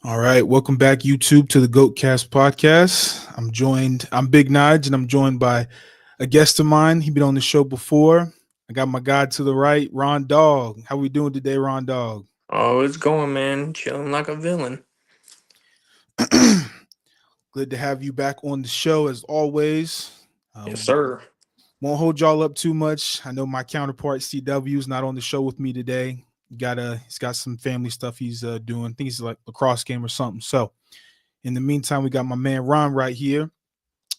All right, welcome back, YouTube, to the Goatcast podcast. I'm Big Nige, and I'm joined by a guest of mine. He's been on the show before. I got my guy to the right, Ron Dog. How we doing today, Ron Dog? Oh, it's going, man. Chilling like a villain. Good to have you back on the show as always. Yes, Um, sir. won't hold y'all up too much. I know my counterpart CW is not on the show with me today. He's got some family stuff he's doing. I think he's like a lacrosse game or something. So in the meantime, we got my man Ron right here.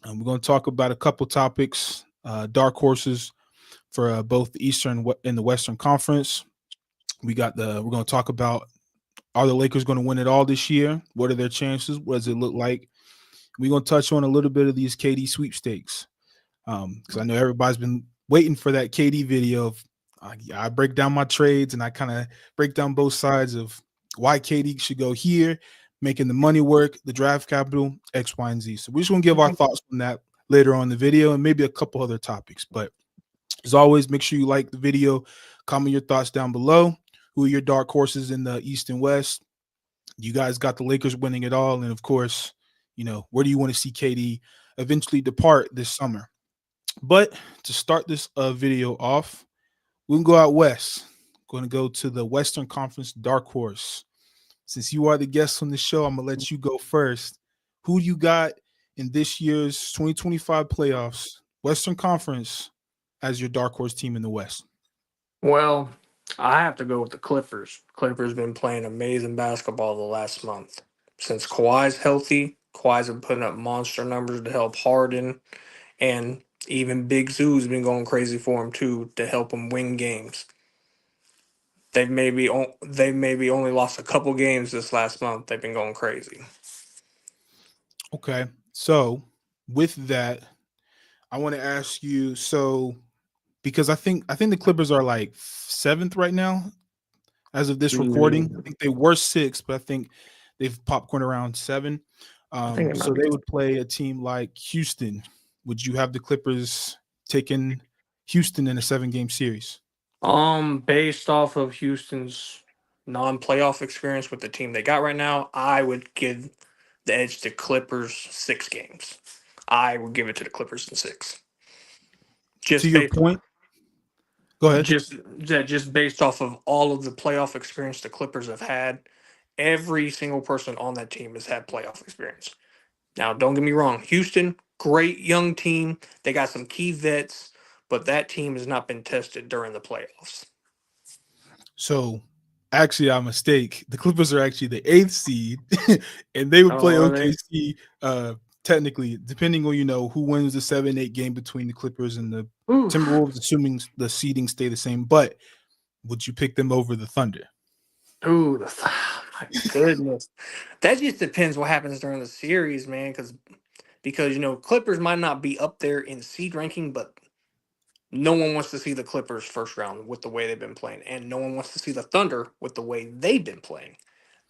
We're going to talk about a couple topics, dark horses for both the Eastern and the Western Conference. We're going to talk about, are the Lakers going to win it all this year? What are their chances? What does it look like? We're going to touch on a little bit of these KD sweepstakes because I know everybody's been waiting for that KD video of I break down my trades and I kind of break down both sides of why KD should go here, making the money work, the draft capital, X, Y, and Z. So we're just going to give our thoughts on that later on in the video and maybe a couple other topics. But as always, make sure you like the video, comment your thoughts down below. Who are your dark horses in the East and West? You guys got the Lakers winning it all. And of course, where do you want to see KD eventually depart this summer? But to start this video off, we can go out west. Going to go to the Western Conference dark horse. Since you are the guest on the show, I'm going to let you go first. Who you got in this year's 2025 playoffs, Western Conference, as your dark horse team in the West? Well, I have to go with the Clippers. Clippers been playing amazing basketball the last month. Since Kawhi's healthy, Kawhi's been putting up monster numbers to help Harden, and even Big Zoo's been going crazy for him too to help him win games. They maybe only lost a couple games this last month. They've been going crazy. Okay. So with that, I want to ask you, because I think the Clippers are like seventh right now as of this recording. I Mm, think they were sixth, but I think they've popcorn around seven. I think it So might be. they would play a team like Houston. Would you have the Clippers taking Houston in a 7-game series? Based off of Houston's non-playoff experience with the team they got right now, I would give the edge to Clippers 6 games. I would give it to the Clippers in six. To Just your based point, go ahead. just based off of all of the playoff experience the Clippers have had, every single person on that team has had playoff experience. Now, don't get me wrong, Houston, great young team. They got some key vets, but that team has not been tested during the playoffs. So actually, I mistake. The Clippers are actually the eighth seed, and they would play Oh, are they? OKC. Technically, depending on who wins the 7-8 game between the Clippers and the Oof. Timberwolves, assuming the seeding stay the same. But would you pick them over the Thunder? Ooh, my goodness. That just depends what happens during the series, man. Because Clippers might not be up there in seed ranking, but no one wants to see the Clippers first round with the way they've been playing, and no one wants to see the Thunder with the way they've been playing.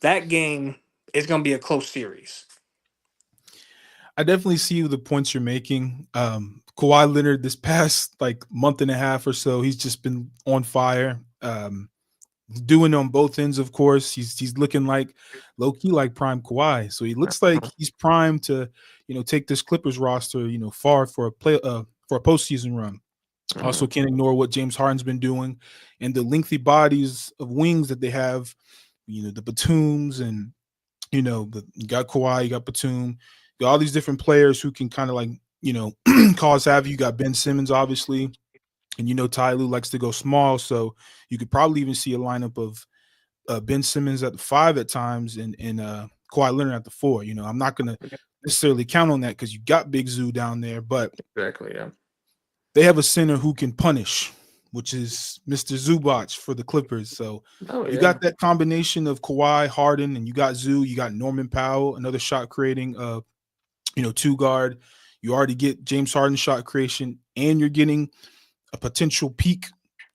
That game is going to be a close series. I definitely see the points you're making. Kawhi Leonard, this past like month and a half or so, he's just been on fire. Doing on both ends, of course. He's looking like low key like prime Kawhi. So he looks like he's primed to, take this Clippers roster, far for a postseason run. Also, Mhm. can't ignore what James Harden's been doing and the lengthy bodies of wings that they have. The Batums and you got Kawhi, you got Batum, you got all these different players who can kind of like cause havoc. You got Ben Simmons, obviously, and Ty Lue likes to go small, so you could probably even see a lineup of Ben Simmons at the 5 at times and Kawhi Leonard at the 4. I'm not gonna necessarily count on that because you got Big Zoo down there, but Exactly, yeah. they have a center who can punish, which is Mr. Zubac for the Clippers. So Oh, you yeah. got that combination of Kawhi, Harden, and you got Zoo. You got Norman Powell, another shot creating, two guard. You already get James Harden shot creation, and you're getting a potential peak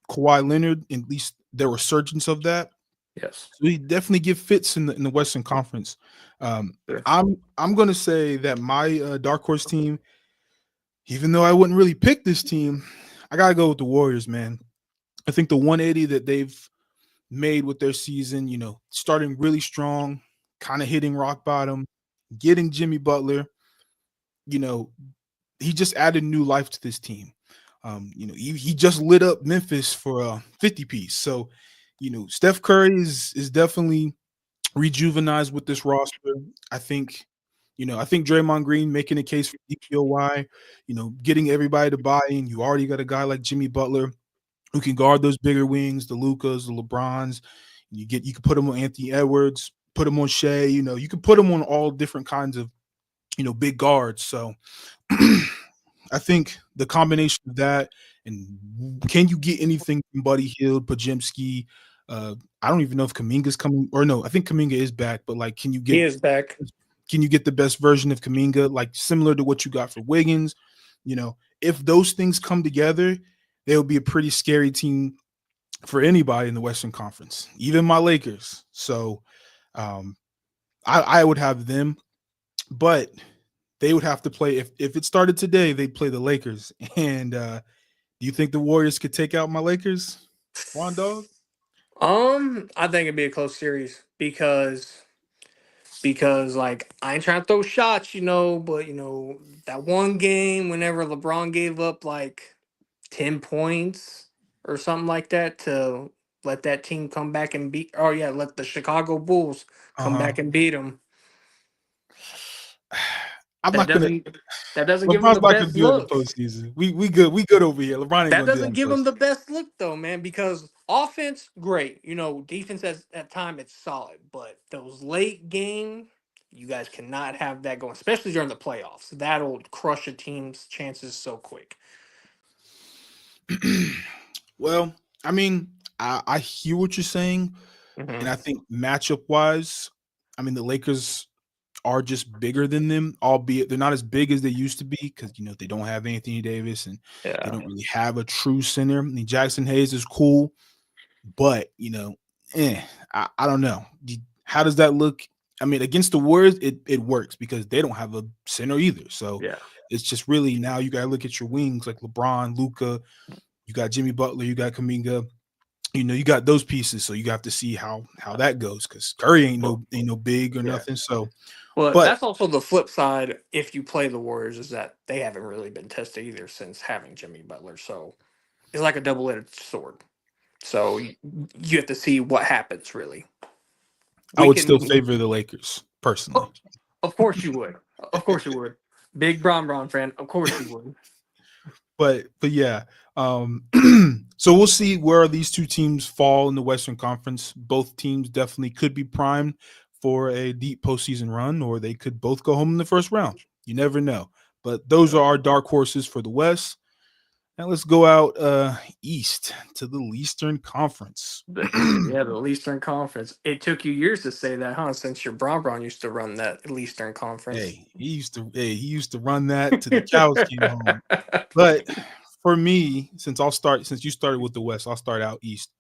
Kawhi Leonard, at least the resurgence of that. Yes. So he definitely get fits in the Western Conference. Um, Sure. I'm gonna say that my dark horse team, even though I wouldn't really pick this team, I gotta go with the Warriors, man. I think the 180 that they've made with their season, starting really strong, kind of hitting rock bottom, getting Jimmy Butler, you know, he just added new life to this team. He just lit up Memphis for a 50 piece. So, Steph Curry is definitely rejuvenized with this roster. I think, I think Draymond Green making a case for DPOY, getting everybody to buy in. You already got a guy like Jimmy Butler who can guard those bigger wings, the Lucas, the LeBrons. You can put him on Anthony Edwards, put him on Shea. You can put him on all different kinds of big guards. So I think the combination of that and can you get anything from Buddy Hield, Pajemski? I don't even know if Kaminga's coming or no. I think Kaminga is back, but like, He is back. can you get the best version of Kaminga, like similar to what you got for Wiggins? If those things come together, they'll be a pretty scary team for anybody in the Western Conference, even my Lakers. So um, I would have them, but they would have to play if it started today, they'd play the Lakers. And do you think the Warriors could take out my Lakers? Juan Dog? I think it'd be a close series because like I ain't trying to throw shots, but that one game whenever LeBron gave up like 10 points or something like that to let that team come back and beat. Oh yeah, let the Chicago Bulls come Uh-huh. back and beat them. I'm That not gonna. doesn't that doesn't give them LeBron's the not gonna best do it in the look. postseason. We good. We good over here. LeBron ain't That gonna do that doesn't in the give them the postseason. best look though, man. Because offense, great. Defense at time it's solid, but those late game, you guys cannot have that going, especially during the playoffs. That'll crush a team's chances so quick. Well, I mean, I hear what you're saying, and Hmm. I think matchup wise, I mean the Lakers are just bigger than them, albeit they're not as big as they used to be because they don't have Anthony Davis and they Yeah, don't really have a true center. I mean Jackson Hayes is cool, but eh, I don't know. How does that look? I mean, against the Warriors, it works because they don't have a center either. So yeah. it's just really now you got to look at your wings like LeBron, Luca. You got Jimmy Butler, you got Kaminga. You got those pieces. So you have to see how that goes because Curry Well, ain't no big or yeah. nothing. So, Well, but that's also the flip side. If you play the Warriors, is that they haven't really been tested either since having Jimmy Butler. So it's like a double-edged sword. So you have to see what happens. Really, I we would still can. favor the Lakers personally. Oh, of course you would. Of course you would. Big Bron fan. Of course you would. But yeah. So we'll see where these two teams fall in the Western Conference. Both teams definitely could be primed for a deep postseason run, or they could both go home in the first round. You never know. But those are our dark horses for the West. Now let's go out east to the Eastern Conference. The Eastern Conference. It took you years to say that, huh? Since your Bron used to run that Eastern Conference. He used to run that to the cows came home. But for me, since you started with the West, I'll start out east.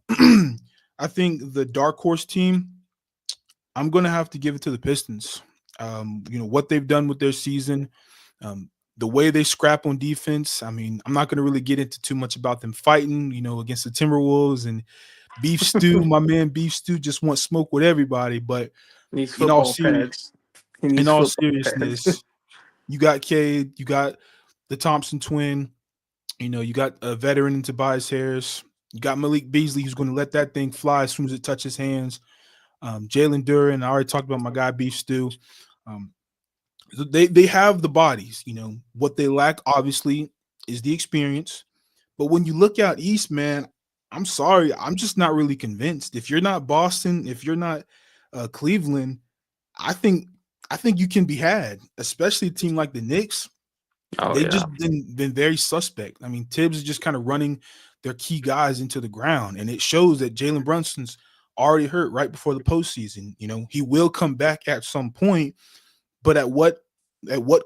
I think the dark horse team, I'm gonna have to give it to the Pistons. What they've done with their season, um, the way they scrap on defense. I mean, I'm not gonna really get into too much about them fighting, against the Timberwolves and Beef Stew. My man Beef Stew just wants smoke with everybody. But Needs in all football serious, pads. He in needs all football pads. seriousness, you got Cade, you got the Thompson twin. You got a veteran in Tobias Harris. You got Malik Beasley, who's going to let that thing fly as soon as it touches hands. Jalen Duran, I already talked about my guy Beef Stew. Um, they have the bodies. What they lack obviously is the experience. But when you look out east, man, I'm sorry, I'm just not really convinced. If you're not Boston, if you're not Cleveland, I think you can be had, especially a team like the Knicks. Oh They've yeah. just been very suspect. I mean, Tibbs is just kind of running their key guys into the ground, and it shows that Jalen Brunson's already hurt right before the postseason. He will come back at some point, but at what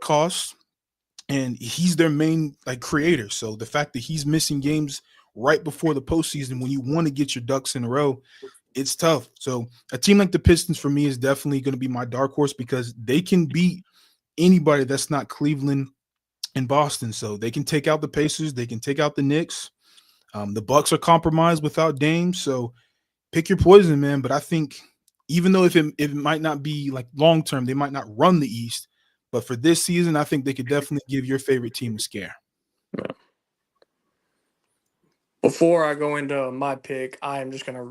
cost? And he's their main creator. So the fact that he's missing games right before the postseason when you want to get your ducks in a row, it's tough. So a team like the Pistons for me is definitely going to be my dark horse because they can beat anybody that's not Cleveland in Boston. So they can take out the Pacers, they can take out the Knicks. The Bucks are compromised without Dame, so pick your poison, man. But I think even though if it might not be like long term, they might not run the East, but for this season, I think they could definitely give your favorite team a scare. Before I go into my pick, I am just gonna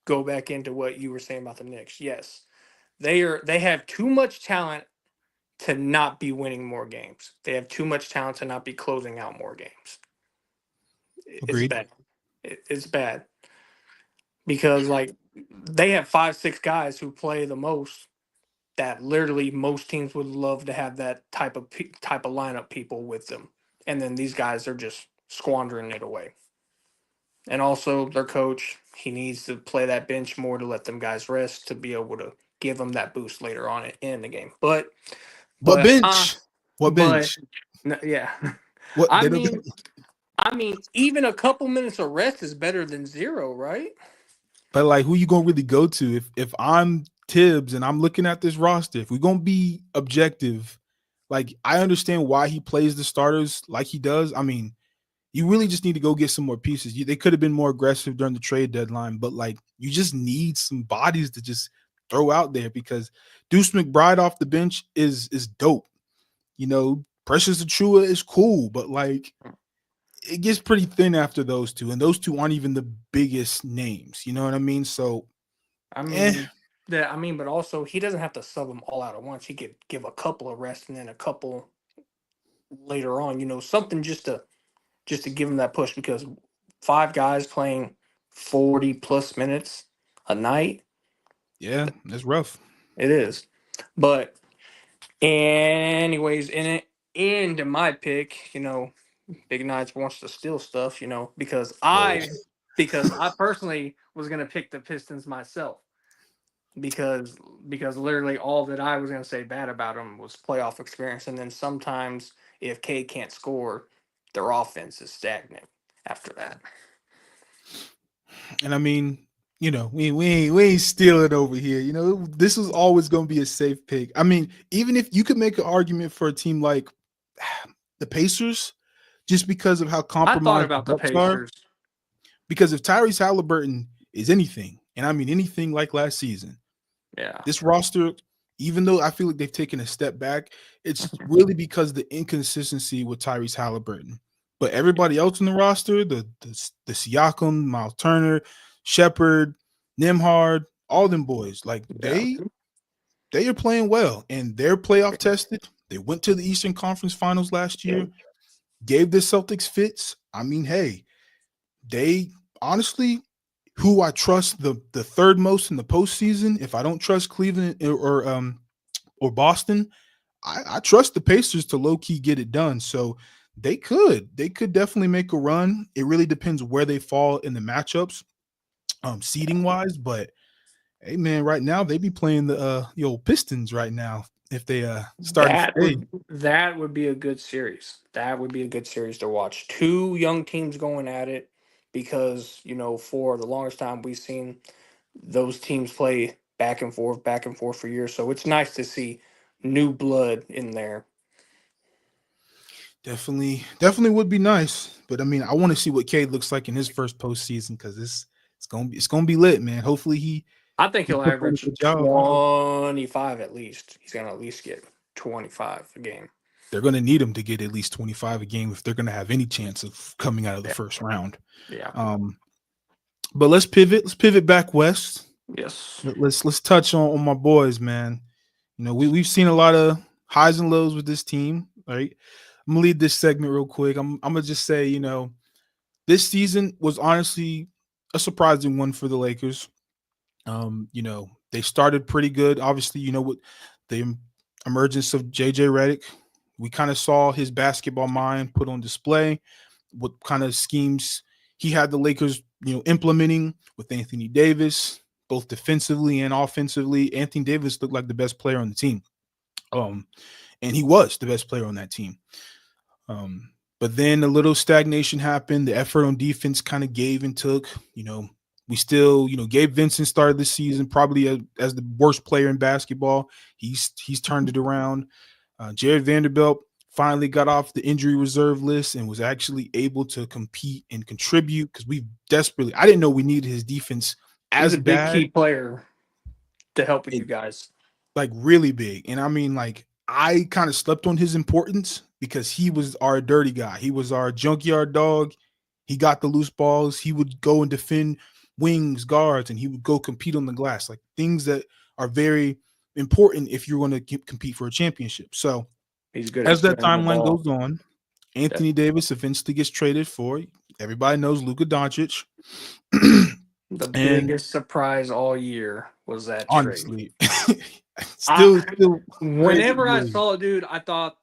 go back into what you were saying about the Knicks. Yes, they have too much talent to not be winning more games. They have too much talent to not be closing out more games. It's Agreed. bad. It's bad because like they have 5, 6 guys who play the most. That literally most teams would love to have that type of lineup people with them, and then these guys are just squandering it away. And also their coach, he needs to play that bench more to let them guys rest to be able to give them that boost later on in the game. What But bench? What but bench? yeah, What I they don't. mean I mean even a couple minutes of rest is better than zero, right? But like, who you gonna really go to if I'm Tibbs and I'm looking at this roster? If we're gonna be objective, like I understand why he plays the starters like he does. I mean, you really just need to go get some more pieces. They could have been more aggressive during the trade deadline, but like you just need some bodies to just throw out there because Deuce McBride off the bench is dope. You know, Precious Achua is cool, but like it gets pretty thin after those two, and those two aren't even the biggest names. You know what I mean? So, I eh, mean but also he doesn't have to sub them all out at once. He could give a couple of rest and then a couple later on. Something just to give him that push because 5 guys playing 40 plus minutes a night, yeah, that's rough. it is. But anyways, into my pick, Big Knights wants to steal stuff, because Whoa. I personally was gonna pick the Pistons myself because literally all that I was gonna say bad about them was playoff experience, and then sometimes if K can't score, their offense is stagnant after that. And I mean, we ain't stealing over here. This was always going to be a safe pick. I mean, even if you could make an argument for a team like the Pacers, just because of how I thought compromised the about the Bucks are. Pacers. Because if Tyrese Halliburton is anything, and I mean anything like last season, Yeah. this roster, even though I feel like they've taken a step back, it's really because of the inconsistency with Tyrese Halliburton. But everybody else in the roster, the Siakam, Miles Turner, Shepard, Nimhard, all them boys, like Yeah. they are playing well and they're playoff tested. They went to the Eastern Conference Finals last year, gave the Celtics fits. I mean, hey, they honestly who I trust the third most in the postseason. If I don't trust Cleveland or Boston, I trust the Pacers to low key get it done. So they could definitely make a run. It really depends where they fall in the matchups, seeding wise. But hey, man, right now they be playing the old Pistons right now if they started today. That would be a good series. That would be a good series to watch. Two young teams going at it because, for the longest time we've seen those teams play back and forth for years. So it's nice to see new blood in there. Definitely would be nice. But I mean, I want to see what Cade looks like in his first postseason because it's gonna be lit, man. Hopefully I think he he'll puts on a average good job. 25 at least. He's going to at least get 25 a game. They're gonna need him to get at least 25 a game if they're gonna have any chance of coming out of the Yeah. first round. Yeah. But let's pivot. Let's pivot back west. Yes. Let's touch on my boys, man. We've seen a lot of highs and lows with this team. Right. I'm gonna lead this segment real quick. I'm gonna just say, this season was honestly a surprising one for the Lakers. They started pretty good. Obviously, with the emergence of JJ Redick, we kind of saw his basketball mind put on display. What kind of schemes he had the Lakers, implementing with Anthony Davis, both defensively and offensively. Anthony Davis looked like the best player on the team. And he was the best player on that team. But then a little stagnation happened. The effort on defense kind of gave and took. We still, Gabe Vincent started the season probably as the worst player in basketball. He's turned it around. Jared Vanderbilt finally got off the injury reserve list and was actually able to compete and contribute because I didn't know we needed his defense He's as a big bad. key player. to help with you It, guys. like really big. And I mean, like I kind of slept on his importance because he was our dirty guy. He was our junkyard dog. He got the loose balls. He would go and defend wings, guards, and he would go compete on the glass, like things that are very important if you're going to compete for a championship. So He's good at as that swinging the timeline ball. goes on, Anthony Davis eventually gets traded for, everybody knows, Luka Doncic. The And biggest surprise all year was that trade. honestly, I still crazy whenever I move. saw it, dude, I thought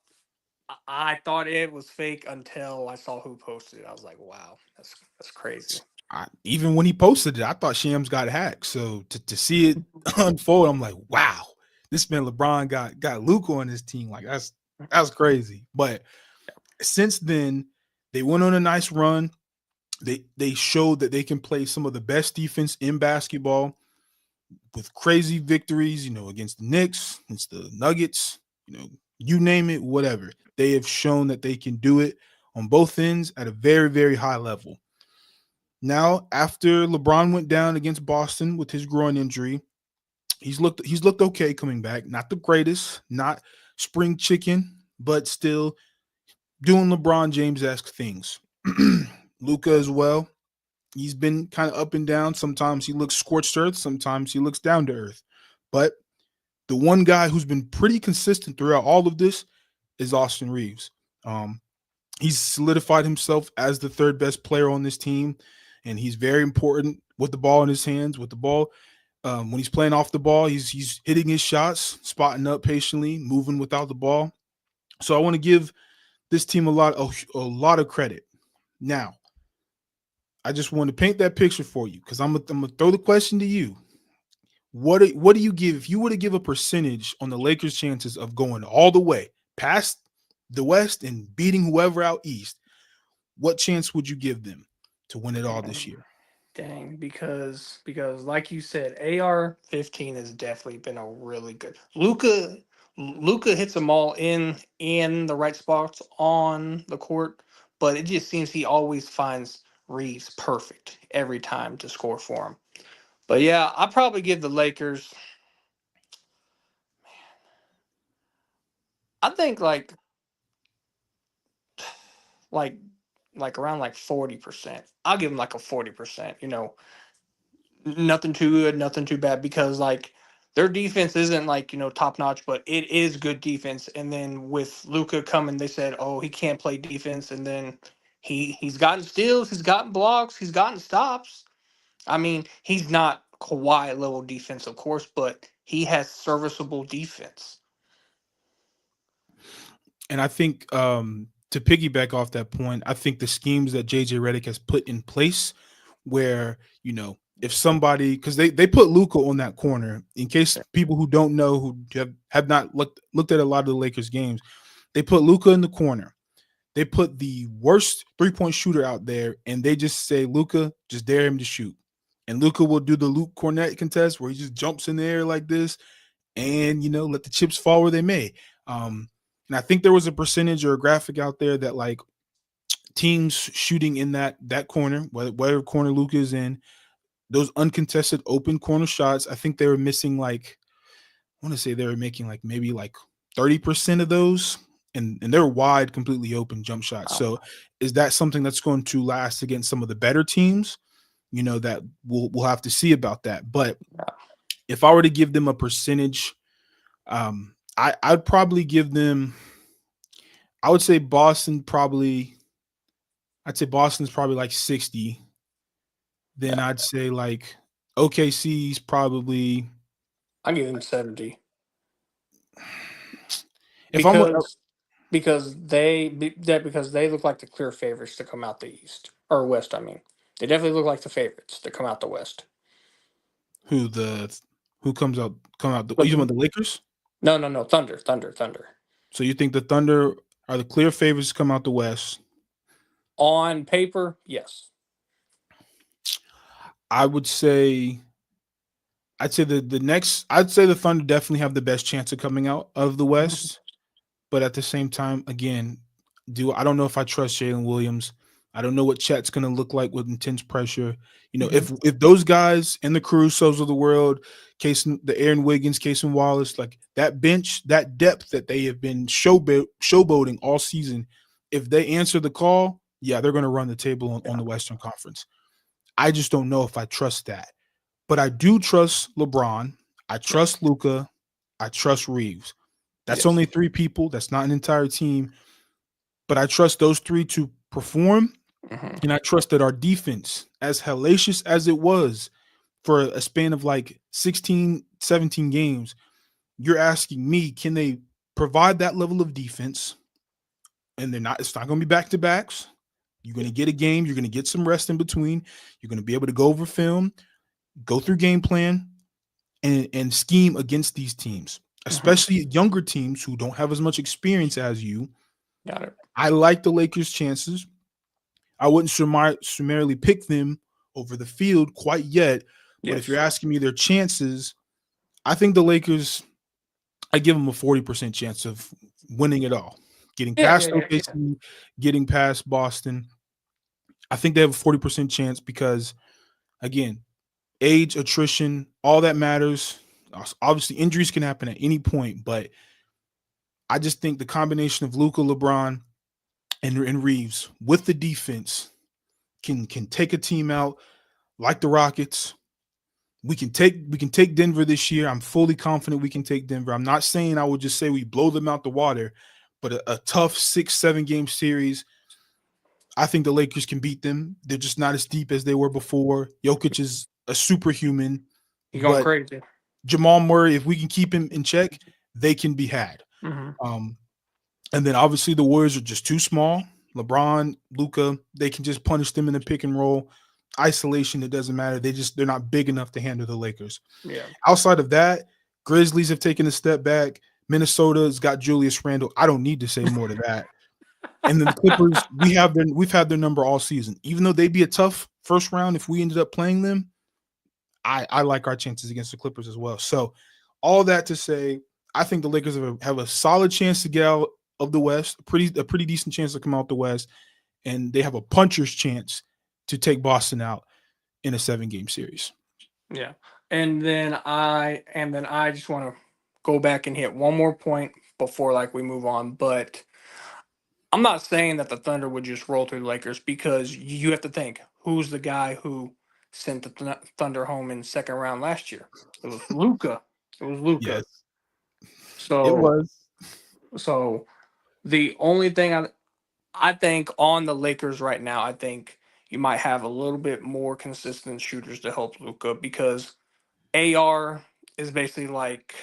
it was fake until I saw who posted it. I was like, wow, that's crazy. Even when he posted it, I thought Shams got hacked. So to see it unfold, I'm like, wow, this man LeBron got Luka on his team. Like that's crazy. But since then, they went on a nice run. They showed that they can play some of the best defense in basketball with crazy victories, against the Knicks, against the Nuggets, you name it, whatever. They have shown that they can do it on both ends at a very, very high level. Now, after LeBron went down against Boston with his groin injury, he's looked okay coming back. Not the greatest, not spring chicken, but still doing LeBron James-esque things. Luka as well. He's been kind of up and down. Sometimes he looks scorched earth, sometimes he looks down to earth. But the one guy who's been pretty consistent throughout all of this is Austin Reeves. Um, he's solidified himself as the third best player on this team, and he's very important with the ball in his hands. With the ball, when he's playing off the ball, he's hitting his shots, spotting up patiently, moving without the ball. So I want to give this team a lot of credit. Now, I just want to paint that picture for you because I'm gonna throw the question to you. What do you give if you were to give a percentage on the Lakers' chances of going all the way past the West and beating whoever out East? What chance would you give them to win it all this Dang, year? dang, because like you said, AR-15 has definitely been a really good. Luca hits them all in the right spots on the court, but it just seems he always finds Reeves perfect every time to score for him. But yeah, I probably give the Lakers. I think like like around like 40%. I'll give them like a 40%. Nothing too good, nothing too bad because like their defense isn't like top notch, but it is good defense. And then with Luca coming, they said, oh, he can't play defense, and then he's gotten steals, he's gotten blocks, he's gotten stops. I mean, he's not Kawhi level defense, of course, but he has serviceable defense. And I think to piggyback off that point, I think the schemes that JJ Redick has put in place, where if somebody, because they put Luca on that corner, in case people who don't know, who have not looked at a lot of the Lakers games, they put Luca in the corner. They put the worst 3-point shooter out there, and they just say, Luca, just dare him to shoot. And Luca will do the Luke Cornett contest where he just jumps in the air like this and, let the chips fall where they may. And I think there was a percentage or a graphic out there that like teams shooting in that corner, whatever corner Luca is in, those uncontested open corner shots, I think they were missing like, I want to say they were making like maybe like 30% of those, and they're wide, completely open jump shots. Wow. So is that something that's going to last against some of the better teams? That we'll have to see about that. But if I were to give them a percentage, I'd probably give them. I would say Boston probably. I'd say Boston's probably like 60. Then Yeah, I'd say like OKC's probably. I give him 70 If I'm because they look like the clear favorites to come out the East or West. I mean, they definitely look like the favorites to come out the West. who the who come out. You But talking about the Lakers? no, no, no, Thunder, Thunder, Thunder. So you think the Thunder are the clear favorites to come out the West? On paper, yes. I would say. I'd say the next. I'd say the Thunder definitely have the best chance of coming out of the Mhm. West. But at the same time, again, I don't know if I trust Jalen Williams. I don't know what Chet's going to look like with intense pressure. You know, Hmm. if those guys and the Carusos of the world, the Aaron Wiggins, Casey Wallace, like that bench, that depth that they have been showboating all season, if they answer the call, yeah, they're going to run the table on Yeah. the Western Conference. I just don't know if I trust that. But I do trust LeBron. I Yeah. trust Luca. I trust Reeves. That's Yes. only three people. That's not an entire team. But I trust those three to perform. Hmm. And I trust that our defense, as hellacious as it was for a span of like 16, 17 games, you're asking me, can they provide that level of defense? And it's not going to be back to backs. You're going Yeah. to get a game. You're going to get some rest in between. You're going to be able to go over film, go through game plan, and scheme against these teams, Hmm. especially younger teams who don't have as much experience as you. Got it. I like the Lakers' chances. I wouldn't summarily pick them over the field quite yet, but if you're Yes. asking me their chances, I think the Lakers, I give them a 40% chance of winning it all. Getting Yeah. Yeah. past Yeah. Yeah. OKC, getting past Boston. I think they have a 40% chance because, again, age, attrition, all that matters. Obviously, injuries can happen at any point, but I just think the combination of Luka, LeBron, and Reeves with the defense can take a team out like the Rockets. We can take Denver this year. I'm fully confident we can take Denver. I'm not saying I would just say we blow them out the water, but a tough 6-7 game series. I think the Lakers can beat them. They're just not as deep as they were before. Jokic is a superhuman, You going but crazy? Jamal Murray, if we can keep him in check, they can be had. Hmm. Um, and then obviously the Warriors are just too small. LeBron, Luca, they can just punish them in the pick and roll. Isolation, it doesn't matter. They're not big enough to handle the Lakers. Yeah. Outside of that, Grizzlies have taken a step back. Minnesota's got Julius Randle. I don't need to say more to that. And then the Clippers, we've had their number all season. Even though they'd be a tough first round if we ended up playing them, I like our chances against the Clippers as well. So all that to say, I think the Lakers have a solid chance to get out of the West, a pretty decent chance to come out the West, and they have a puncher's chance to take Boston out in a 7 game series. Yeah. And then I just want to go back and hit one more point before like we move on. But I'm not saying that the Thunder would just roll through the Lakers because you have to think who's the guy who sent the Thunder home in second round last year. It was Luca. It was Luca. Yes, it So was. so the only thing I think on the Lakers right now, I think you might have a little bit more consistent shooters to help Luca because AR is basically like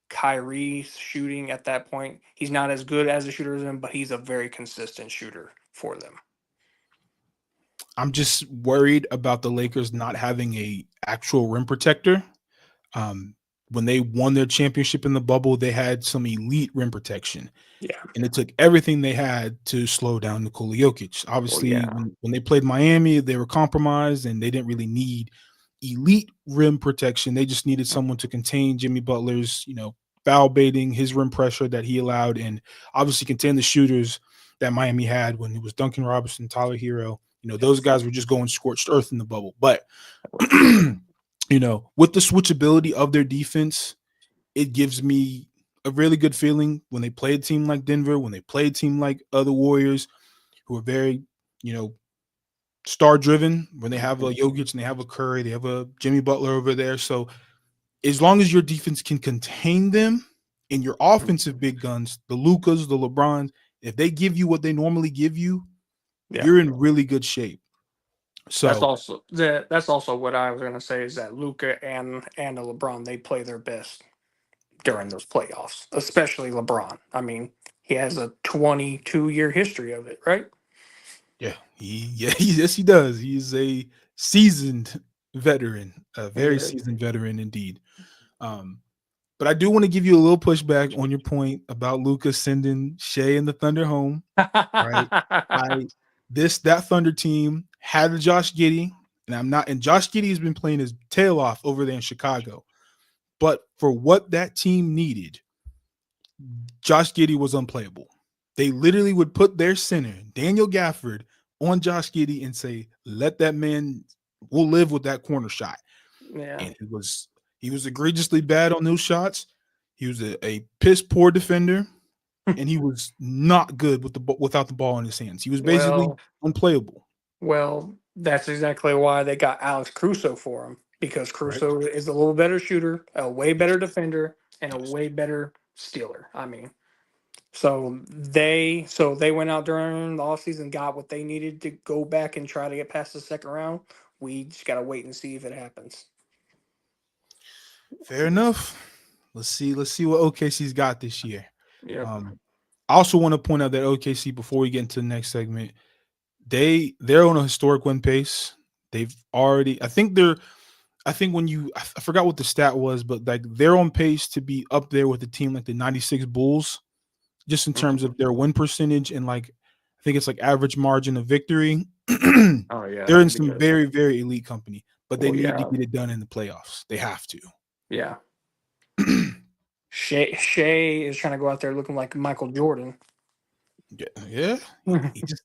Kyrie shooting at that point. He's not as good as a shooter as him, but he's a very consistent shooter for them. I'm just worried about the Lakers not having a actual rim protector. Um, when they won their championship in the bubble, they had some elite rim protection, Yeah. and it took everything they had to slow down Nikola Jokic. Well, Obviously, yeah. when they played Miami, they were compromised, and they didn't really need elite rim protection. They just needed someone to contain Jimmy Butler's, foul baiting, his rim pressure that he allowed, and obviously contain the shooters that Miami had when it was Duncan Robinson, Tyler Hero. Those Yes. guys were just going scorched earth in the bubble. But Right. with the switchability of their defense, it gives me a really good feeling when they play a team like Denver, when they play a team like other Warriors, who are very, you know, star driven. When they have a Jokic and they have a Curry, they have a Jimmy Butler over there. So as long as your defense can contain them and your offensive big guns, the Lucas, the LeBrons, if they give you what they normally give you, Yeah. you're in really good shape. So That's also what I was gonna say is that Luca and LeBron they play their best during those playoffs, especially LeBron. I mean, he has a 22-year history of it, right? yes, he does. He's a seasoned veteran, a He very is. seasoned veteran indeed. Um, but I do want to give you a little pushback on your point about Lucas sending Shea and the Thunder home. Right? I that Thunder team had a Josh Giddey, and Josh Giddey has been playing his tail off over there in Chicago. But for what that team needed, Josh Giddey was unplayable. They literally would put their center, Daniel Gafford, on Josh Giddey and say, let that man, we'll live with that corner shot. Yeah. And he was egregiously bad on those shots. He was a piss poor defender, and he was not good without the ball in his hands. He was basically Well, unplayable. that's exactly why they got Alex Crusoe for him because Correct. Crusoe is a little better shooter, a way Yes. better defender, and a Yes. way better stealer. I mean, so they went out during the offseason, got what they needed to go back and try to get past the second round. We just gotta wait and see if it happens. Fair enough. Let's see. Let's see what OKC's got this year. Yep. Um, I also want to point out that OKC, before we get into the next segment, they're on a historic win pace. They've already, I think when I forgot what the stat was, but like they're on pace to be up there with a team like the '96 Bulls, just in terms Mhm. of their win percentage and like I think it's like average margin of victory. Oh yeah, They're in that'd be some good. very, very elite company, but they Oh need to yeah, get it done in the playoffs. They have to. yeah. Shay is trying to go out there looking like Michael Jordan. Yeah, yeah.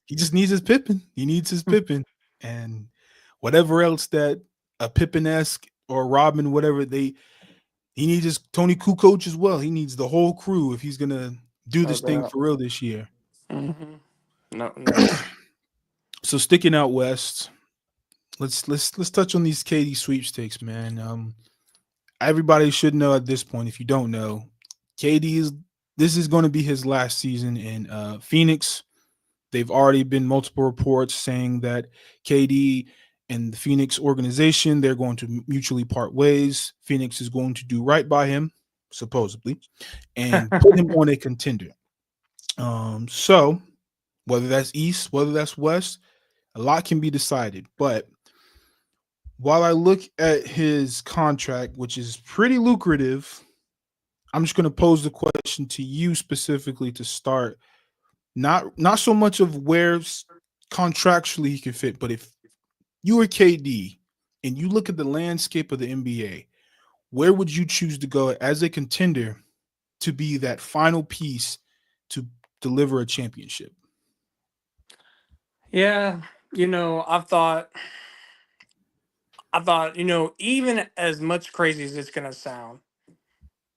He just needs his Pippin. He needs his Pippin, and whatever else that a Pippin esque or Robin, whatever he needs his Tony Kukoc as well. He needs the whole crew if he's gonna do No this thing doubt. for real this year. Hmm. No, no doubt. So sticking out west, let's touch on these KD sweepstakes, man. Everybody should know at this point. If you don't know, KD is this is going to be his last season in Phoenix. They've already been multiple reports saying that KD and the Phoenix organization, they're going to mutually part ways. Phoenix is going to do right by him, supposedly, and put him on a contender. So whether that's East, whether that's West, a lot can be decided. But while I look at his contract, which is pretty lucrative, I'm just going to pose the question to you specifically to start. Not so much of where contractually he can fit, but if you were KD and you look at the landscape of the NBA, where would you choose to go as a contender to be that final piece to deliver a championship? Yeah, even as much crazy as it's gonna sound,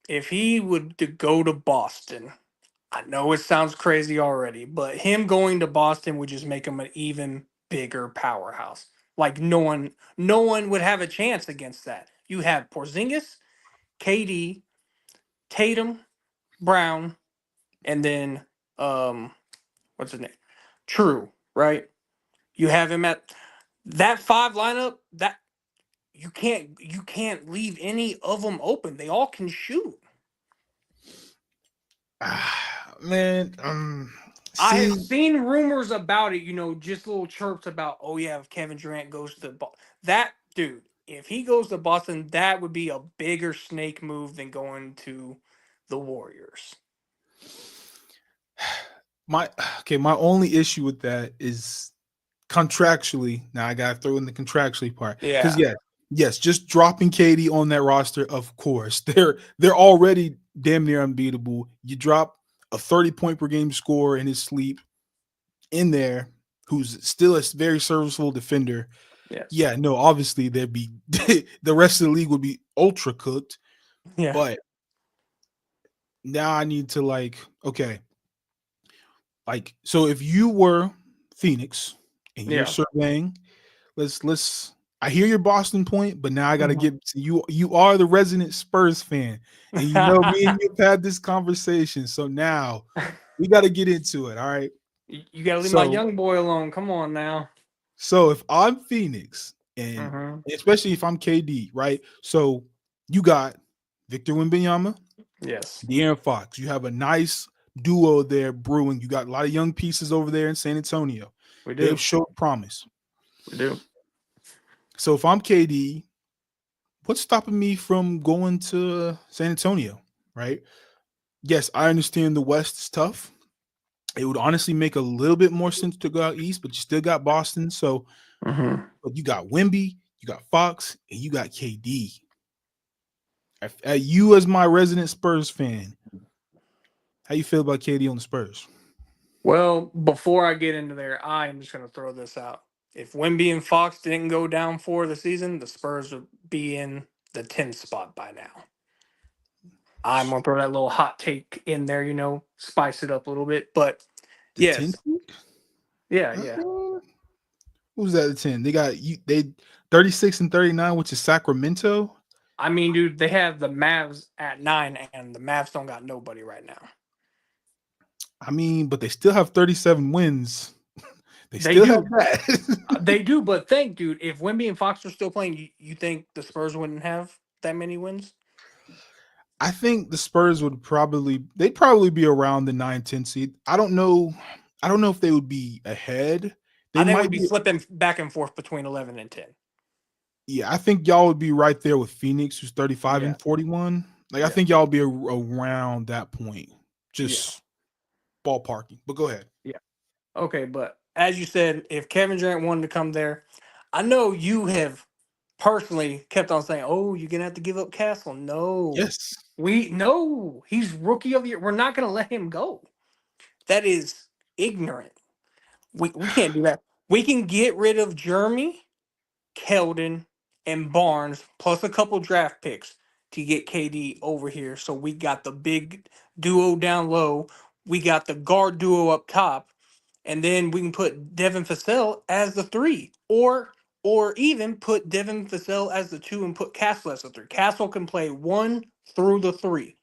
if he would to go to Boston, I know it sounds crazy already, but him going to Boston would just make him an even bigger powerhouse. Like no one would have a chance against that. You have Porzingis, KD, Tatum, Brown, and then what's his name? True, right? You have him at that five lineup. That you can't leave any of them open. They all can shoot. Man, I have see, seen rumors about it. Just little chirps about, oh yeah, if Kevin Durant goes to that dude, if he goes to Boston, that would be a bigger snake move than going to the Warriors. my my only issue with that is contractually. Now I gotta throw in the contractually part because Yeah. yes, just dropping Katie on that roster, of course, they're already damn near unbeatable. You drop a 30-point per game scorer in his sleep in there, who's still a very serviceable defender. Yes. Yeah, no, obviously there'd be the rest of the league would be ultra cooked, Yeah. but now I need to okay, so if you were Phoenix and you're Yeah. surveying, let's I hear your Boston point, but now I gotta Mhm. get to you. You are the resident Spurs fan, and you know me and you've had this conversation. So now we gotta get into it. All right. You got to leave my So young boy alone. Come on now. so if I'm Phoenix and Hmm. especially if I'm KD, right? So you got Victor Wembanyama, Yes, De'Aaron Fox. You have a nice duo there brewing. You got a lot of young pieces over there in San Antonio. we They've do. showed promise. We do. So if I'm KD, what's stopping me from going to San Antonio, right? Yes, I understand the West is tough. It would honestly make a little bit more sense to go out east, but you still got Boston. So, Hmm. but you got Wemby, you got Fox, and you got KD. You, as my resident Spurs fan, how you feel about KD on the Spurs? Well, before I get into there, I am just going to throw this out. If Wemby and Fox didn't go down for the season, the Spurs would be in the 10th spot by now. I'm going to throw that little hot take in there, spice it up a little bit. But The 10th yes, week? yeah, yeah. Who's that? The 10? They got you. They 36 and 39, which is Sacramento. I mean, dude, they have the Mavs at 9, and the Mavs don't got nobody right now. I mean, but they still have 37 wins. They They still have do. that. They do, but dude, if Wemby and Fox are still playing, you think the Spurs wouldn't have that many wins? I think the Spurs they'd probably be around the 9-10 seed. I don't know. I don't know if they would be ahead. They I think we'd might be be. slipping back and forth between 11 and 10. Yeah, I think y'all would be right there with Phoenix, who's 35 Yeah, and 41. Like I yeah, think y'all would be around that point. yeah, Just ballparking. But go ahead. yeah. Okay, but as you said, if Kevin Durant wanted to come there, I know you have personally kept on saying, "Oh, you're gonna have to give up Castle." No, Yes. no, he's rookie of the year. We're not gonna let him go. That is ignorant. We can't do that. We can get rid of Jeremy, Keldon, and Barnes, plus a couple draft picks to get KD over here. So we got the big duo down low. We got the guard duo up top. And then we can put Devin Vassell as the 3. Or even put Devin Vassell as the 2 and put Castle as the 3. Castle can play 1 through the 3.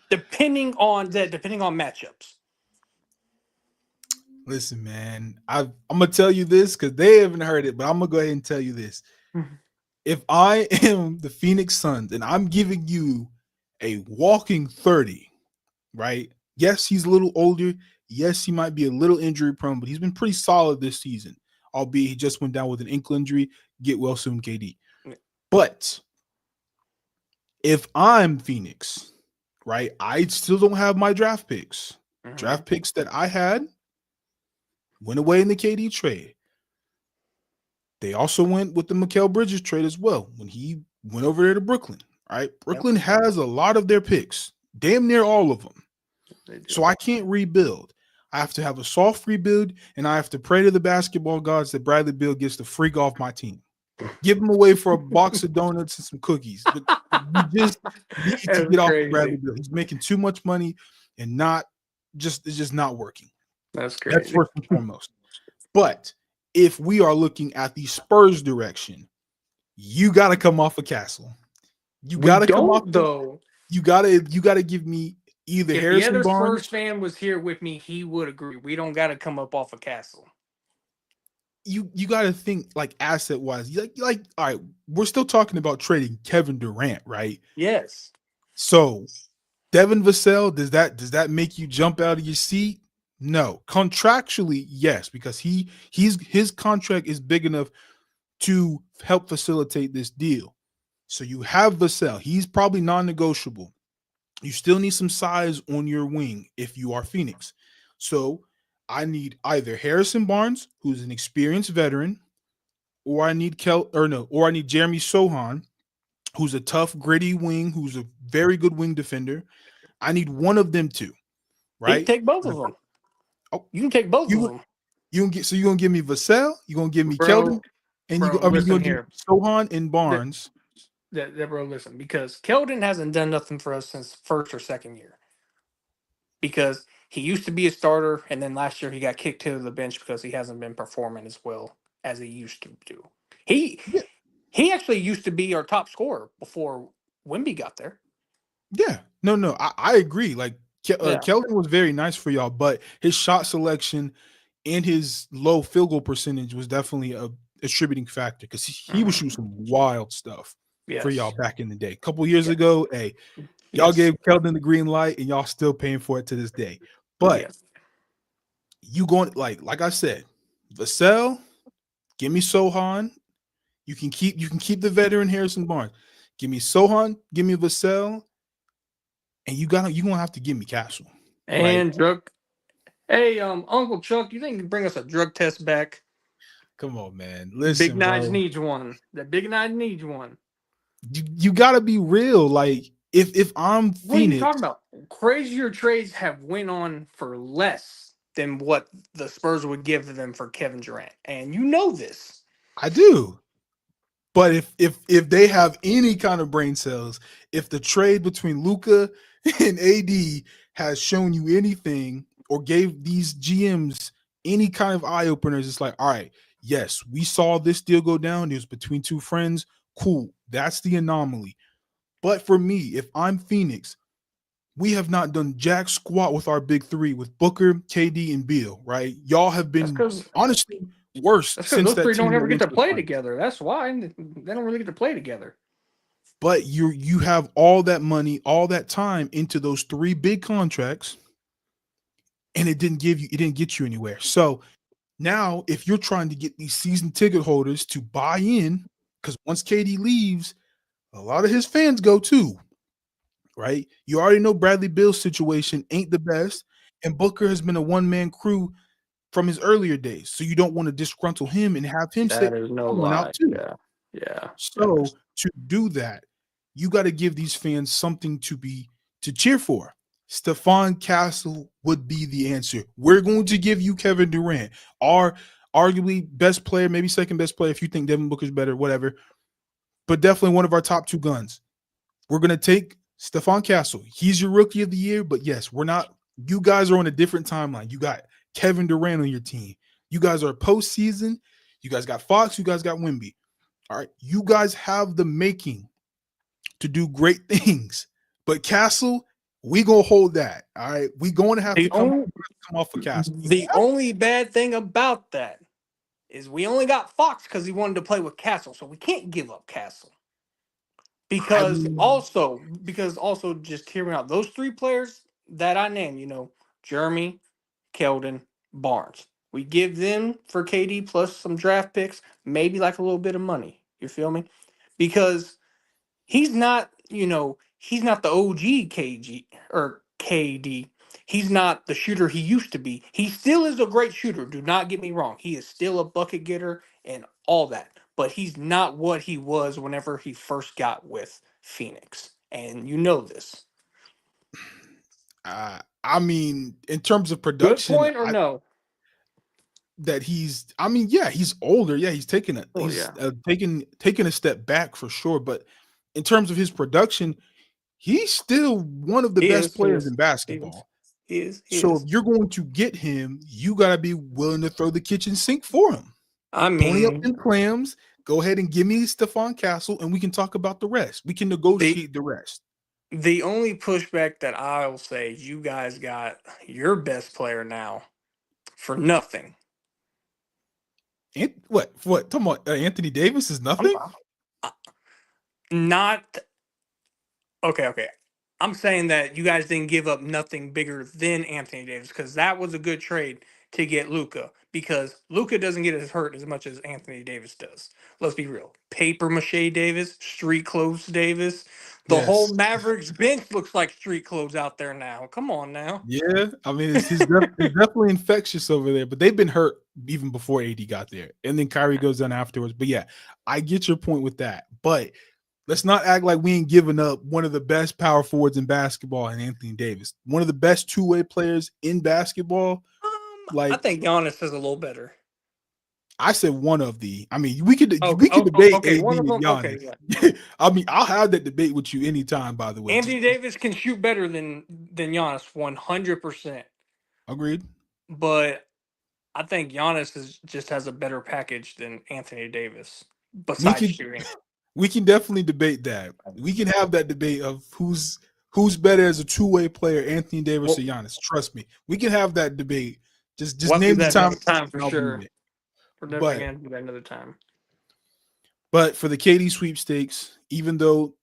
Depending on matchups. Listen, man. I'm gonna tell you this because they haven't heard it, but I'm gonna go ahead and tell you this. If I am the Phoenix Suns and I'm giving you a walking 30, right? Yes, he's a little older. Yes, he might be a little injury prone, but he's been pretty solid this season, albeit he just went down with an ankle injury. Get well soon, KD. But if I'm Phoenix, right, I still don't have my draft picks. Mm-hmm. Draft picks that I had went away in the KD trade. They also went with the Mikal Bridges trade as well when he went over there to Brooklyn. Right, Yep, Brooklyn has a lot of their picks, damn near all of them. they do. So I can't rebuild. I have to have a soft rebuild, and I have to pray to the basketball gods that Bradley Beal gets to freak off my team. Give him away for a box of donuts and some cookies. But we just need to That's get off of Bradley crazy. Beal. He's making too much money and not just it's just not working. That's That's crazy. first and foremost. But if we are looking at the Spurs direction, you got to come off a Castle. You We got to come off. don't though. You got to give me either If the Harrison other Spurs Barnes. fan was here with me, he would agree. We don't got to come up off a Castle. You got to think like asset wise. Like all right, we're still talking about trading Kevin Durant, right? Yes. So Devin Vassell, does that make you jump out of your seat? No. Contractually, yes, because his contract is big enough to help facilitate this deal. So you have Vassell. He's probably non-negotiable. You still need some size on your wing if you are Phoenix. So I need either Harrison Barnes, who's an experienced veteran, or I need Jeremy Sohan, who's a tough, gritty wing, who's a very good wing defender. I need one of them two, He can right? take both of them. Oh, You can take both of you them. you're gonna give me Vassell, you're gonna give me Bro, Keldon, and bro, you're listen gonna give me here. Sohan and That, Barnes. bro, listen. Because Keldon hasn't done nothing for us since first or second year. Because he used to be a starter, and then last year he got kicked to the bench because he hasn't been performing as well as he used to do. He Yeah, he actually used to be our top scorer before Wimby got there. yeah. No, I agree. Like Yeah. Keldon was very nice for y'all, but his shot selection and his low field goal percentage was definitely a attributing factor because he was Mhm. shooting some wild stuff for y'all Yes. back in the day. A couple years Yeah. ago, hey, y'all Yes. gave Keldon the green light and y'all still paying for it to this day. But Yes. you going like I said, Vassell, give me Sohan. You can keep the veteran Harrison Barnes. Give me Sohan, give me Vassell, and you gonna have to give me Castle, right? And drug. Hey, Uncle Chuck, you think you can bring us a drug test back? Come on, man. Big Listen, Nines bro. needs one. The Big Nine needs one. You gotta be real. Like if I'm What are you talking Phoenix, about? Crazier trades have went on for less than what the Spurs would give them for Kevin Durant, and you know this. I do. But if they have any kind of brain cells, if the trade between Luca and AD has shown you anything or gave these GMs any kind of eye openers, it's like, all right, yes, we saw this deal go down. It was between two friends. Cool. That's the anomaly. But for me, if I'm Phoenix, we have not done jack squat with our big three with Booker, KD, and Beal, right? Y'all have That's been because honestly worse that's because since those that three don't team that ever get went to to the play finals. together. That's why they don't really get to play together. But you have all that money, all that time into those three big contracts, and it didn't get you anywhere. So now if you're trying to get these season ticket holders to buy in, because once KD leaves, a lot of his fans go too, right? You already know Bradley Bill's situation ain't the best, and Booker has been a one-man crew from his earlier days. So you don't want to disgruntle him and have him say, That is no I want out lie. too. Yeah, yeah, yeah. So to do that, you got to give these fans something to cheer for. Stephon Castle would be the answer. We're going to give you Kevin Durant, our arguably best player, maybe second best player if you think Devin Booker's better, whatever. But definitely one of our top two guns. We're going to take Stephon Castle. He's your rookie of the year, but yes, we're not. You guys are on a different timeline. You got Kevin Durant on your team. You guys are postseason. You guys got Fox. You guys got Wimby. All right. You guys have the making to do great things. But Castle, we gonna hold that. All right. We going to have to The only come off of Castle. the only bad thing about that is we only got Fox because he wanted to play with Castle, so we can't give up Castle. I Because also just hear me out. Those three players that I named, Jeremy, Keldon, Barnes. We give them for KD plus some draft picks, maybe like a little bit of money. You feel me? Because he's not the OG KG or KD. He's not the shooter he used to be. He still is a great shooter. Do not get me wrong. He is still a bucket getter and all that. But he's not what he was whenever he first got with Phoenix. And you know this. I mean, in terms of Good production, point or no? I mean, yeah, he's older. Yeah, Oh yeah. taking a step back for sure. But in terms of his production, he's still one of the He best is. He players is. in He is. basketball. He is. He So if is. you're going to get him, you got to be willing to throw the kitchen sink for him. I Pony up mean, in clams. Go ahead and give me Stephon Castle, and we can talk about the rest. We can the negotiate the rest. the only pushback that I'll say you guys got your best player now for nothing. And what? Talking about Anthony Davis is I'm nothing. not okay. Okay, I'm saying that you guys didn't give up nothing bigger than Anthony Davis because that was a good trade to get Luca because Luca doesn't get as hurt as much as Anthony Davis does. Let's be real. Paper mache Davis, street clothes Davis. The whole Yes. Mavericks bench looks like street clothes out there now. Come on now. Yeah, I mean it's definitely infectious over there, but they've been hurt even before AD got there, and then Kyrie goes down afterwards. But yeah, I get your point with that. But let's not act like we ain't giving up one of the best power forwards in basketball and Anthony Davis, one of the best two-way players in basketball. I Like think Giannis is a little better. I said, one of the. I mean, Okay, we could debate okay, AD one of and them. Okay, yeah. Giannis. I mean, I'll have that debate with you anytime. By the way, just Anthony Davis can shoot better than Giannis, 100%. agreed. But I think Giannis just has a better package than Anthony Davis We besides can shooting. we can definitely debate that. We can have that debate of who's better as a two-way player, Anthony Davis or Well, Giannis. Trust me, we can have that debate. Just we'll have to do name the that time another time for and I'll be in sure. it. We're definitely But gonna do that another time. for the KD sweepstakes, even though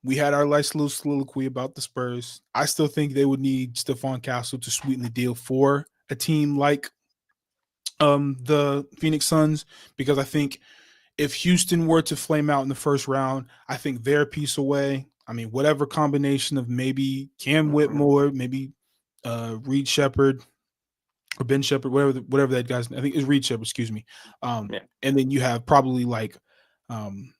we had our nice little soliloquy about the Spurs, I still think they would need Stephon Castle to sweeten the deal for a team like the Phoenix Suns, because I think if Houston were to flame out in the first round, I think they're a piece away. I mean, whatever combination of maybe Cam Mhm. Whitmore, maybe Reed Shepard or Ben Shepard, whatever that guy's, I think is Reed Shepard, excuse me. Yeah. And then you have probably like um,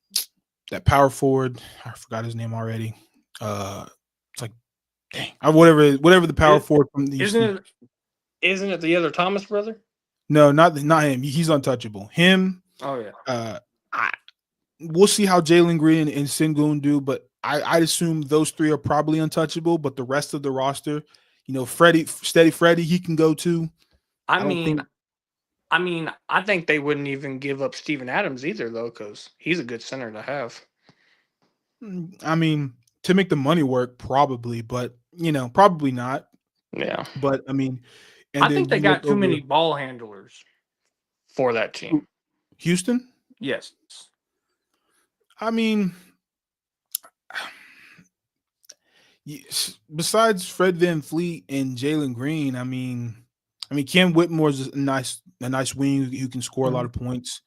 that power forward. I forgot his name already. It's like dang, whatever the power It, forward from the isn't Houston. it? Isn't it the other Thomas brother? No, not him. He's untouchable. Him. Oh yeah. Uh, I, we'll see how Jalen Green and Sengun do, but I'd assume those three are probably untouchable. But the rest of the roster, Steady Freddie, he can go to. I I don't mean, think. I think they wouldn't even give up Steven Adams either, though, because he's a good center to have. I mean, to make the money work, probably, but probably not. Yeah, But I mean, and I think then they you look got too over many ball handlers for that team. Houston. Yes. I mean, besides Fred Van Fleet and Jalen Green, I mean, Cam Whitmore's a nice wing who can score a lot Mhm. of points.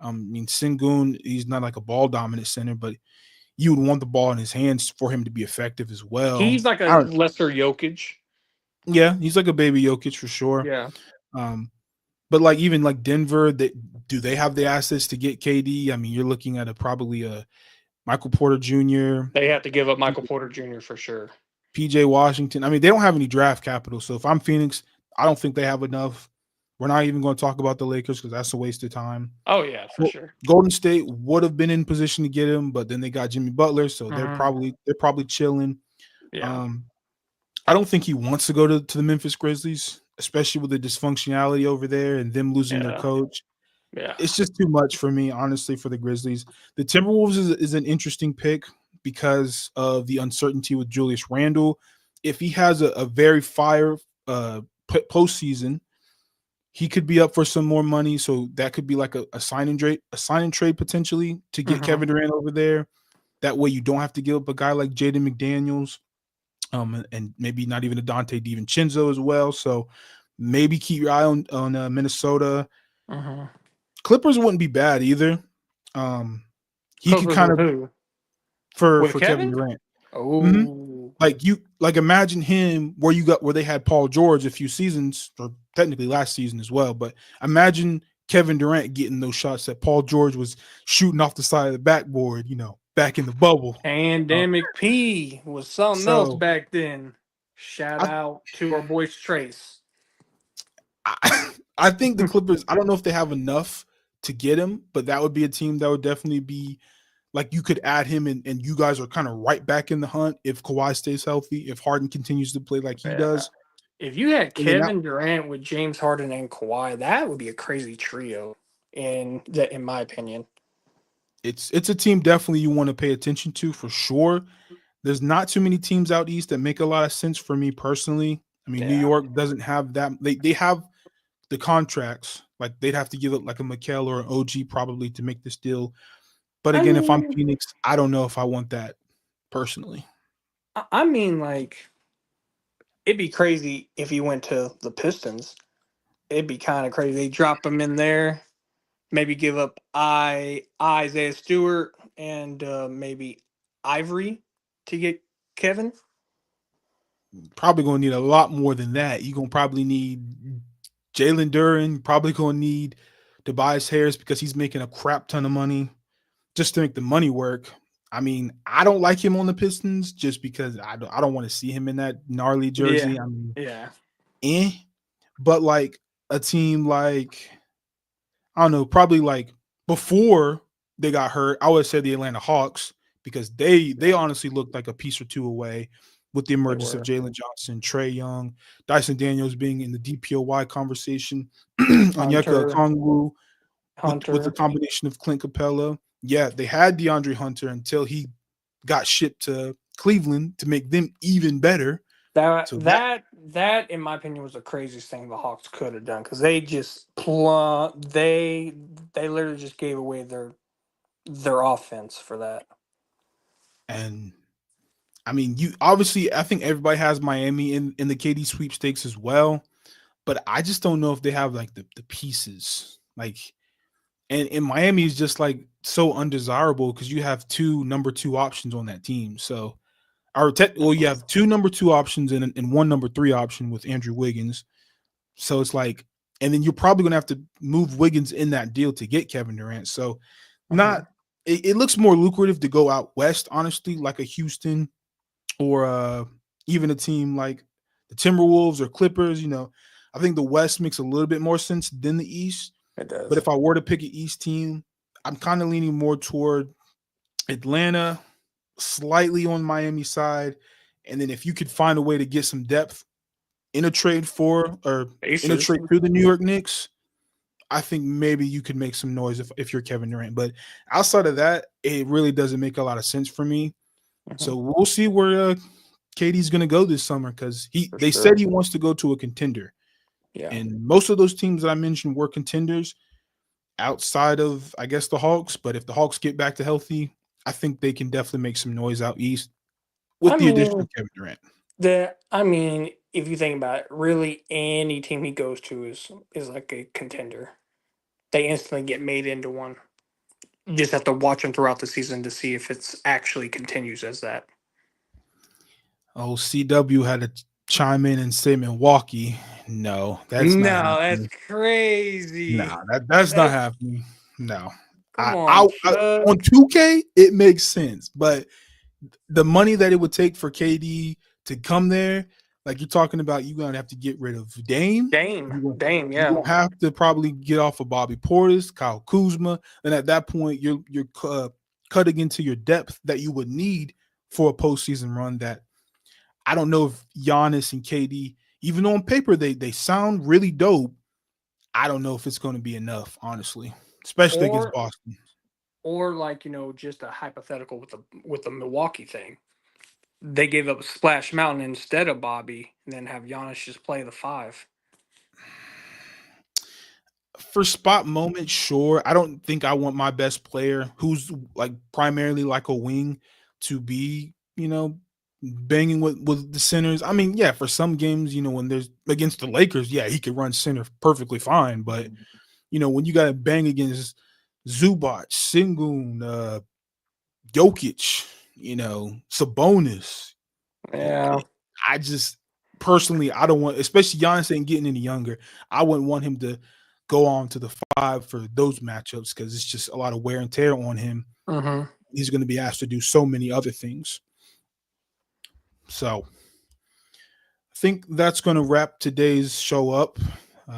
I mean, Sengun, he's not like a ball dominant center, but you would want the ball in his hands for him to be effective as well. He's like a I don't, lesser Jokic. yeah, he's like a baby Jokic for sure. Yeah, Um, but like even like Denver, do they have the assets to get KD? I mean, you're looking at probably a Michael Porter Jr., they have to give up Michael Porter Jr. for sure. PJ Washington. I mean, they don't have any draft capital. So if I'm Phoenix, I don't think they have enough. We're not even going to talk about the Lakers because that's a waste of time. Oh yeah, for Well, sure. Golden State would have been in position to get him, but then they got Jimmy Butler, so they're Hmm. probably chilling. Yeah, Um, I don't think he wants to go to the Memphis Grizzlies, especially with the dysfunctionality over there and them losing their yeah, coach. yeah. It's just too much for me, honestly, for the Grizzlies. The Timberwolves is an interesting pick because of the uncertainty with Julius Randle. If he has a very fire postseason, he could be up for some more money. So that could be like a sign and trade potentially to get Hmm. Kevin Durant over there. That way you don't have to give up a guy like Jaden McDaniels, and maybe not even a Dante DiVincenzo as well. So maybe keep your eye on Minnesota. Hmm. Clippers wouldn't be bad either. Um, he could Clippers kind with of who? With for Kevin Kevin? Durant. Hmm. Oh, Like imagine him where they had Paul George a few seasons, or technically last season as well. But imagine Kevin Durant getting those shots that Paul George was shooting off the side of the backboard, back in the bubble. Uh, Pandemic P was something else so back then. Shout I, out to our boy Trace. I think the Clippers. I don't know if they have enough to get him, but that would be a team that would definitely be like you could add him and you guys are kind of right back in the hunt if Kawhi stays healthy, if Harden continues to play like he Yeah. does. If you had And then that Kevin Durant with James Harden and Kawhi, that would be a crazy trio. In my opinion. it's a team definitely you want to pay attention to for sure. There's not too many teams out east that make a lot of sense for me personally. I mean, New Yeah. York doesn't have that. They have the contracts. Like they'd have to give it like a McHale or an OG probably to make this deal. But I again, if I'm mean, Phoenix, I don't know if I want that personally. I mean, like it'd be crazy if he went to the Pistons. It'd be kind of crazy. They drop him in there, maybe give up Isaiah Stewart and maybe Ivory to get Kevin. Probably gonna need a lot more than that. You're gonna probably need Jalen Duren, probably gonna need Tobias Harris because he's making a crap ton of money just to make the money work. I mean, I don't like him on the Pistons just because I don't want to see him in that gnarly Yeah, jersey. I mean, yeah. eh. But like a team like I don't know, probably like before they got hurt, I would say the Atlanta Hawks because they honestly looked like a piece or two away with the They emergence of were Jalen Johnson, Trey Young, Dyson Daniels being in the DPOY conversation, Onyeka Hunter, Okongwu with the Hunter. combination of Clint Capella. Yeah, they had DeAndre Hunter until he got shipped to Cleveland to make them even better. That So that that that, in my opinion, was the craziest thing the Hawks could have done because they just they literally just gave away their offense for that. and I mean, you obviously I think everybody has Miami in the KD sweepstakes as well, but I just don't know if they have like the pieces. Like and Miami is just like so undesirable because you have two number two options on that team. So well, you have two number two options and one number three option with Andrew Wiggins. So it's like, and then you're probably gonna have to move Wiggins in that deal to get Kevin Durant. So Hmm. not it looks more lucrative to go out west, honestly, like a Houston or even a team like the Timberwolves or Clippers. I think the West makes a little bit more sense than the East. It But does. if I were to pick an East team, I'm kind of leaning more toward Atlanta, slightly on Miami side, and then if you could find a way to get some depth in a trade for or in a Pacers. trade to the New York Knicks, I think maybe you could make some noise if you're Kevin Durant. But outside of that, it really doesn't make a lot of sense for me. Mhm. So we'll see where KD's going to go this summer because For they said sure. he wants to go to a contender, Yeah. and most of those teams that I mentioned were contenders outside of I guess the Hawks. But if the Hawks get back to healthy, I think they can definitely make some noise out east with I the addition of mean, Kevin Durant. if you think about it, really any team he goes to is like a contender. They instantly get made into one. You just have to watch him throughout the season to see if it's actually continues as that. Oh, CW had to chime in and say Milwaukee. No, that's not No, that's happening. crazy. No, that's not That's happening. No, come I on, on Chuck. 2K it makes sense, but the money that it would take for KD to come there, like you're talking about, you're gonna have to get rid of Dame. Dame, Dame, You're yeah. gonna have to probably get off of Bobby Portis, Kyle Kuzma, and at that point, you're cutting into your depth that you would need for a postseason run. That I don't know if Giannis and KD, even though on paper they sound really dope, I don't know if it's going to be enough, honestly, especially against Or Boston. or like just a hypothetical with the Milwaukee thing. They gave up Splash Mountain instead of Bobby, and then have Giannis just play the five. For spot moments, sure. I don't think I want my best player, who's like primarily like a wing, to be banging with the centers. I mean, yeah, for some games, when there's against the Lakers, yeah, he could run center perfectly fine. But when you got to bang against Zubac, Sengun, Jokic, Sabonis. Yeah. I just personally, I don't want, especially Giannis ain't getting any younger. I wouldn't want him to go on to the five for those matchups because it's just a lot of wear and tear on him. Mm-hmm. He's going to be asked to do so many other things. So I think that's going to wrap today's show up.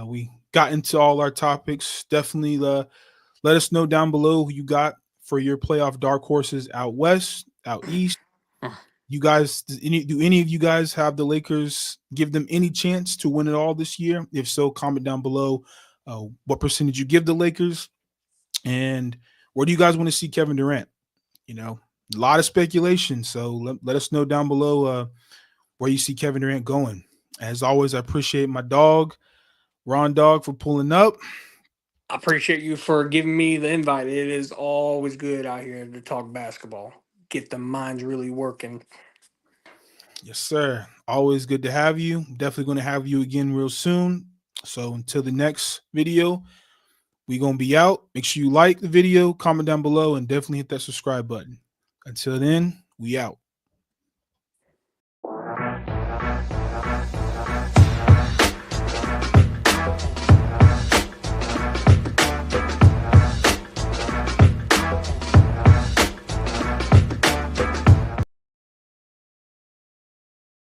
We got into all our topics. Definitely let us know down below who you got for your playoff dark horses out west, out east. You guys, do any of you guys have the Lakers? Give them any chance to win it all this year? If so, comment down below what percentage you give the Lakers, and where do you guys want to see Kevin Durant? A lot of speculation. So let us know down below where you see Kevin Durant going. As always, I appreciate my dog, Ron Dog, for pulling up. I appreciate you for giving me the invite. It is always good out here to talk basketball. Get the minds really working. Yes, sir. Always good to have you. Definitely going to have you again real soon. So until the next video, we going to be out. Make sure you like the video, comment down below, and definitely hit that subscribe button. Until then, we out.